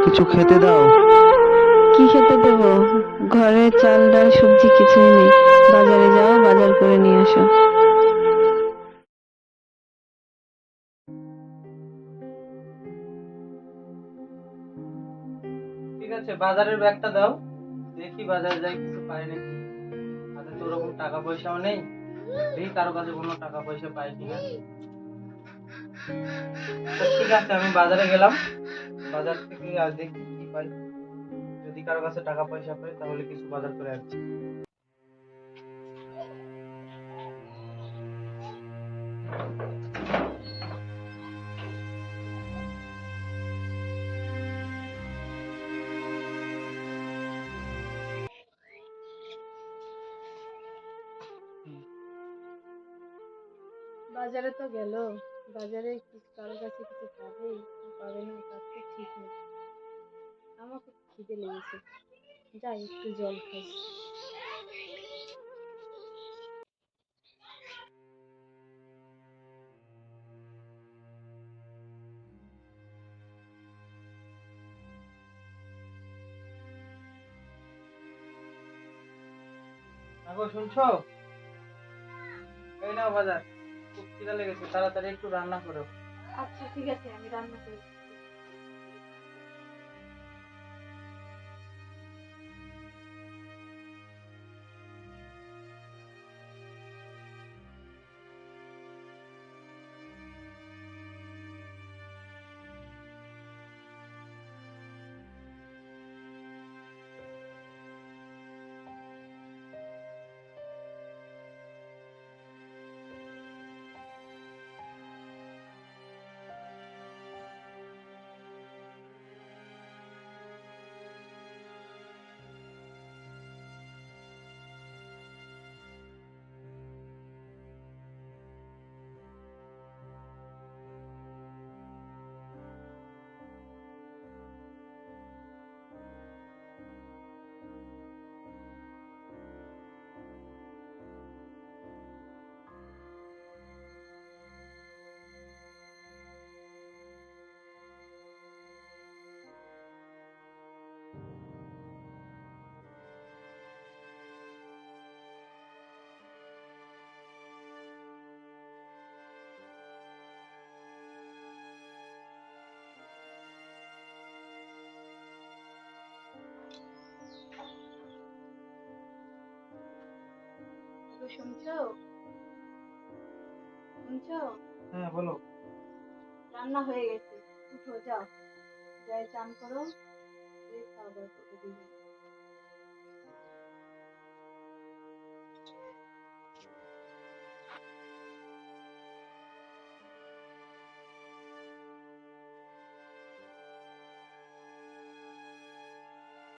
কিছু খেতে দাও। কি খেতে দেবো? ঘরে চাল ডাল সবজি কিছুই নেই। বাজারে যাও, বাজার করে নিয়ে আসো। ঠিক আছে, বাজারের ব্যাগটা দাও। দেখি বাজারে যাই কিছু পাই নাকি। হাতে তো ওরকম টাকা পয়সাও নেই। দেখি কারো কাছে কোনো টাকা পয়সা পাই কিনা। তো ঠিক আছে, আমি বাজারে গেলাম। বাজার থেকে আর দেখি কি পাই। যদি কারো কাছে টাকা পয়সা পাই তাহলে কিছু বাজার করে আনছি। বাজারে তো গেল, বাজারে কারো কাছে কিছু পাবে কি পাবে না তার তো ঠিক নেই। আমার খুব খিদে লেগেছে, যাই একটু জল খাই। আগো শুনছো? এই নাও বাজার। খুব খিদা লেগেছে, তাড়াতাড়ি একটু রান্না করো। আচ্ছা ঠিক আছে, আমি রান্না করি। তো শুনছো? শুনছো? হ্যাঁ বলো। রান্না হয়ে গেছে, উঠো যাও, যাই চান করো, দিয়ে খাওয়া দাওয়া করবো দুজন।